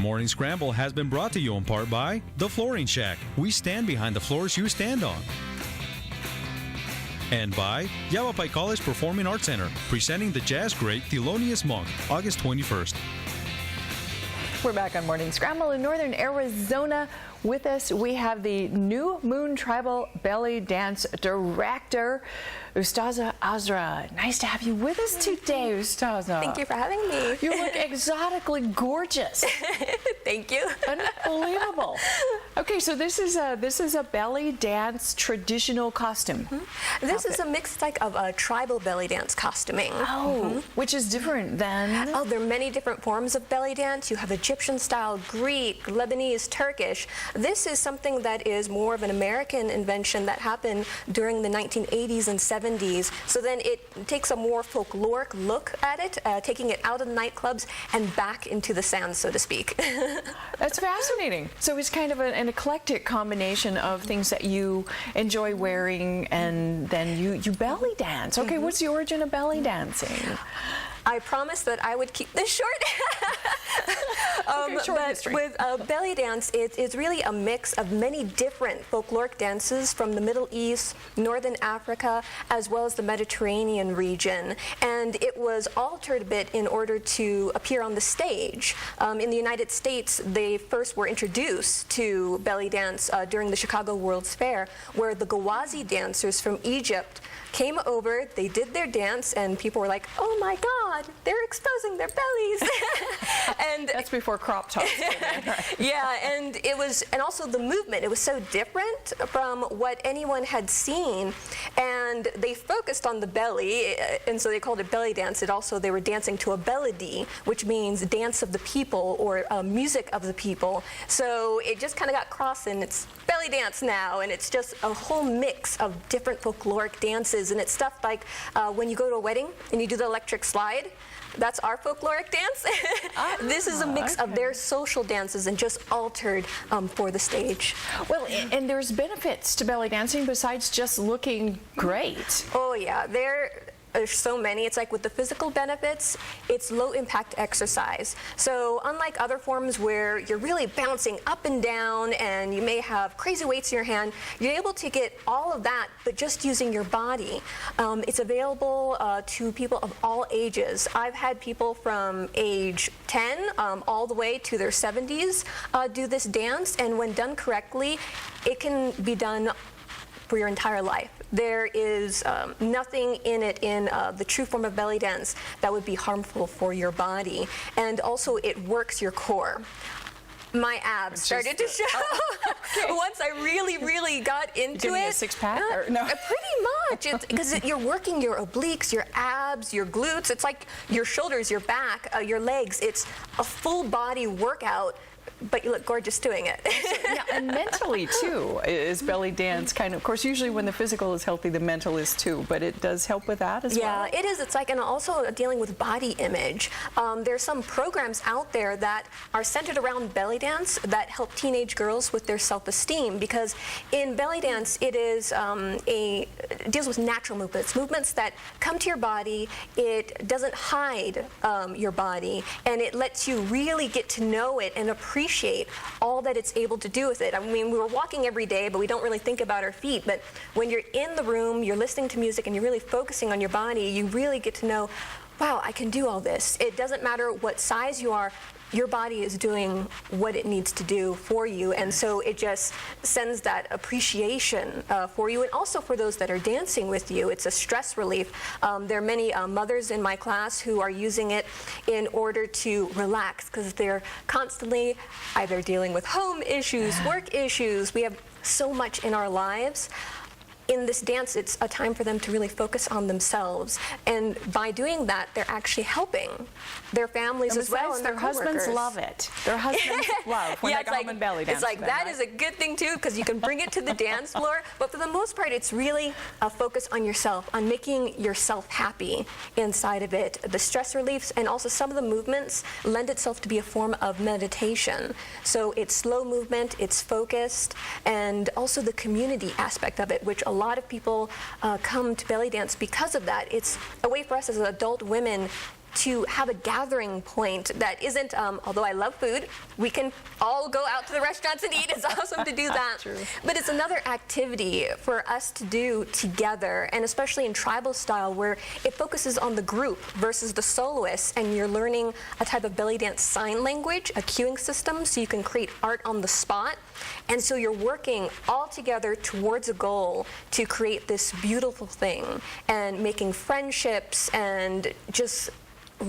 Morning Scramble has been brought to you in part by The Flooring Shack. We stand behind the floors you stand on. And by Yavapai College Performing Arts Center, presenting the jazz great Thelonious Monk, August 21st. We're back on Morning Scramble in northern Arizona. With us, we have the New Moon Tribal Belly Dance Director, Ustaza Azra. Nice to have you with us today, Ustaza. Thank you for having me. You look exotically gorgeous. Thank you. Unbelievable. Okay, so this is a belly dance traditional costume. This is a mix of a tribal belly dance costuming. Oh, which is different than? Oh, there are many different forms of belly dance. You have Egyptian style, Greek, Lebanese, Turkish. This is something that is more of an American invention that happened during the 1980s and 70s. So then it takes a more folkloric look at it, taking it out of the nightclubs and back into the sands, so to speak. That's fascinating. So it's kind of an eclectic combination of things that you enjoy wearing, and then you belly dance. Okay, what's the origin of belly dancing? I promised that I would keep this short. Short history. With belly dance, it's really a mix of many different folkloric dances from the Middle East, Northern Africa, as well as the Mediterranean region. And it was altered a bit in order to appear on the stage. In the United States, they first were introduced to belly dance during the Chicago World's Fair, where the Ghawazi dancers from Egypt came over, they did their dance, and people were like, oh my God, they're exposing their bellies. And that's before crop tops. yeah, and it was, and also the movement, it was so different from what anyone had seen, and they focused on the belly, and so they called it belly dance. It also, they were dancing to a melody, which means dance of the people, or music of the people. So it just kind of got crossed, and it's belly dance now, and it's just a whole mix of different folkloric dances. And it's stuff like when you go to a wedding and you do the electric slide. That's our folkloric dance. This is a mix of their social dances and just altered for the stage. Well, and there's benefits to belly dancing besides just looking great. Oh yeah, there's so many. It's like with the physical benefits, it's low impact exercise. So unlike other forms where you're really bouncing up and down and you may have crazy weights in your hand, you're able to get all of that but just using your body. It's available to people of all ages. I've had people from age 10 all the way to their 70s do this dance, and when done correctly, it can be done for your entire life. There is nothing in it in the true form of belly dance that would be harmful for your body, and also it works your core. My abs started to show once I really got into Give me it. A six-pack? Or no? Pretty much, because you're working your obliques, your abs, your glutes. It's like your shoulders, your back, your legs. It's a full body workout. But you look gorgeous doing it. Yeah, and mentally too is belly dance kind of course, usually when the physical is healthy, the mental is too, but it does help with that as well. Yeah, it is. It's like, and also dealing with body image. There's some programs out there that are centered around belly dance that help teenage girls with their self-esteem, because in belly dance it is it deals with natural movements that come to your body. It doesn't hide your body, and it lets you really get to know it and appreciate all that it's able to do with it. I mean, we were walking every day, but we don't really think about our feet. But when you're in the room, you're listening to music, and you're really focusing on your body, you really get to know, wow, I can do all this. It doesn't matter what size you are. Your body is doing what it needs to do for you, and so it just sends that appreciation for you, and also for those that are dancing with you. It's a stress relief. There are many mothers in my class who are using it in order to relax, because they're constantly either dealing with home issues, work issues. We have so much in our lives. In this dance, it's a time for them to really focus on themselves, and by doing that, they're actually helping their families as well, and their husbands love it. Their husbands love when they go home and belly dance. It's like that is a good thing too, because you can bring it to the dance floor. But for the most part, it's really a focus on yourself, on making yourself happy inside of it. The stress reliefs and also some of the movements lend itself to be a form of meditation. So it's slow movement, it's focused, and also the community aspect of it, which a lot of people come to belly dance because of that. It's a way for us as adult women to have a gathering point that isn't, although I love food, we can all go out to the restaurants and eat. It's awesome to do that. True. But it's another activity for us to do together, and especially in tribal style where it focuses on the group versus the soloist, and you're learning a type of belly dance sign language, a cueing system, so you can create art on the spot. And so you're working all together towards a goal to create this beautiful thing and making friendships and just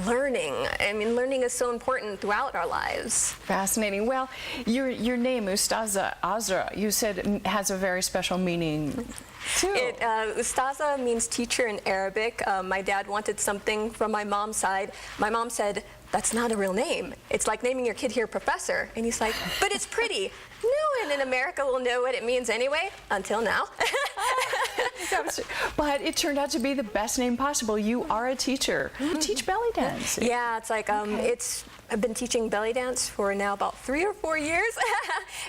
learning. I mean, learning is so important throughout our lives. Fascinating. Well, your name, Ustaza Azra, you said has a very special meaning too. Ustaza means teacher in Arabic. My dad wanted something from my mom's side. My mom said, that's not a real name. It's like naming your kid here Professor. And he's like, but it's pretty. No one in America will know what it means anyway, until now. But it turned out to be the best name possible. You are a teacher. You teach belly dance. Yeah, it's like, I've been teaching belly dance for now about 3 or 4 years.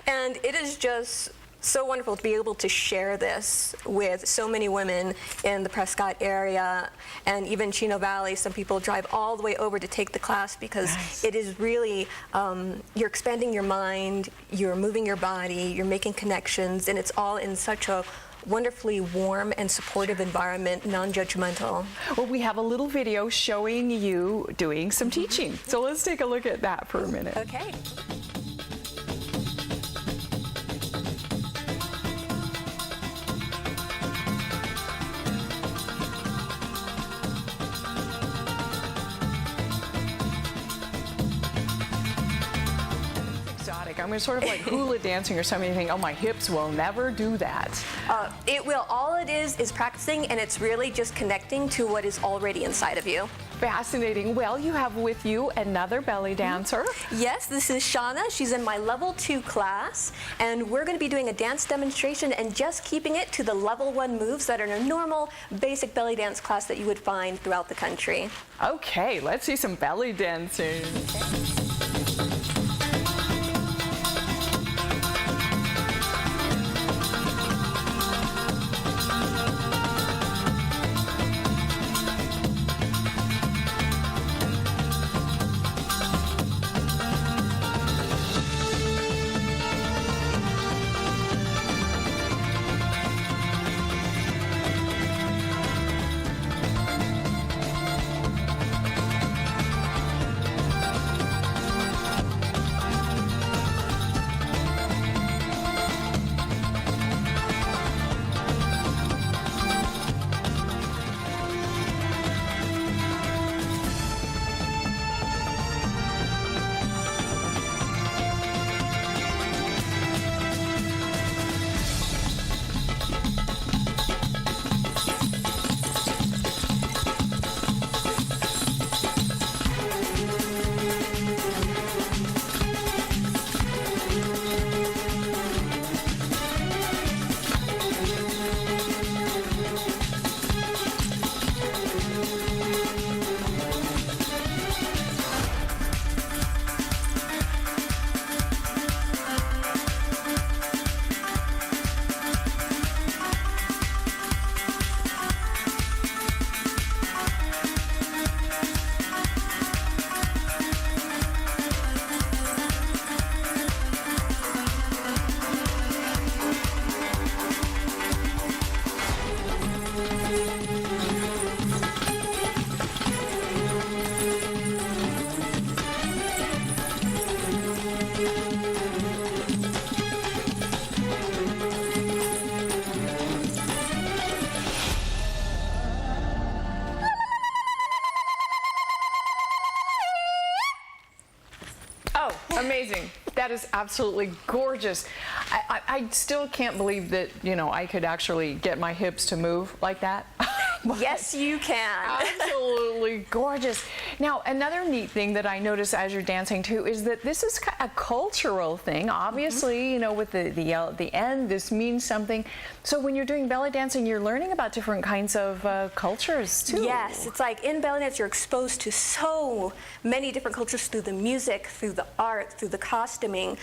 And it is just so wonderful to be able to share this with so many women in the Prescott area and even Chino Valley. Some people drive all the way over to take the class because it is really, you're expanding your mind, you're moving your body, you're making connections, and it's all in such a wonderfully warm and supportive environment, non-judgmental. Well, we have a little video showing you doing some teaching. So let's take a look at that for a minute. Okay. I mean, sort of like hula dancing or something. You think, oh, my hips will never do that. It will. All it is practicing, and it's really just connecting to what is already inside of you. Fascinating. Well, you have with you another belly dancer. Yes, this is Shauna. She's in my level 2 class, and we're going to be doing a dance demonstration and just keeping it to the level 1 moves that are in a normal basic belly dance class that you would find throughout the country. Okay, let's see some belly dancing. Amazing. That is absolutely gorgeous. I still can't believe that, you know, I could actually get my hips to move like that. Yes, you can. Absolutely gorgeous. Now, another neat thing that I notice as you're dancing too is that this is a cultural thing. Obviously, you know, with the end, this means something. So when you're doing belly dancing, you're learning about different kinds of cultures too. Yes, it's like in belly dance, you're exposed to so many different cultures through the music, through the art, through the costuming.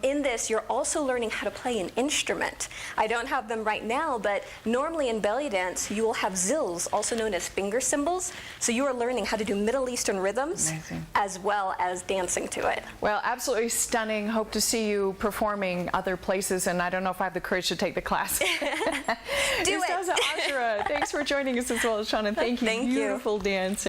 In this, you're also learning how to play an instrument. I don't have them right now, but normally in belly dance, you will have zills, also known as finger cymbals. So you are learning how to do Middle Eastern rhythms as well as dancing to it. Well, absolutely stunning. Hope to see you performing other places, and I don't know if I have the courage to take the class. Do it. Azra, thanks for joining us as well as Sean, and thank you. Thank you. Beautiful dance.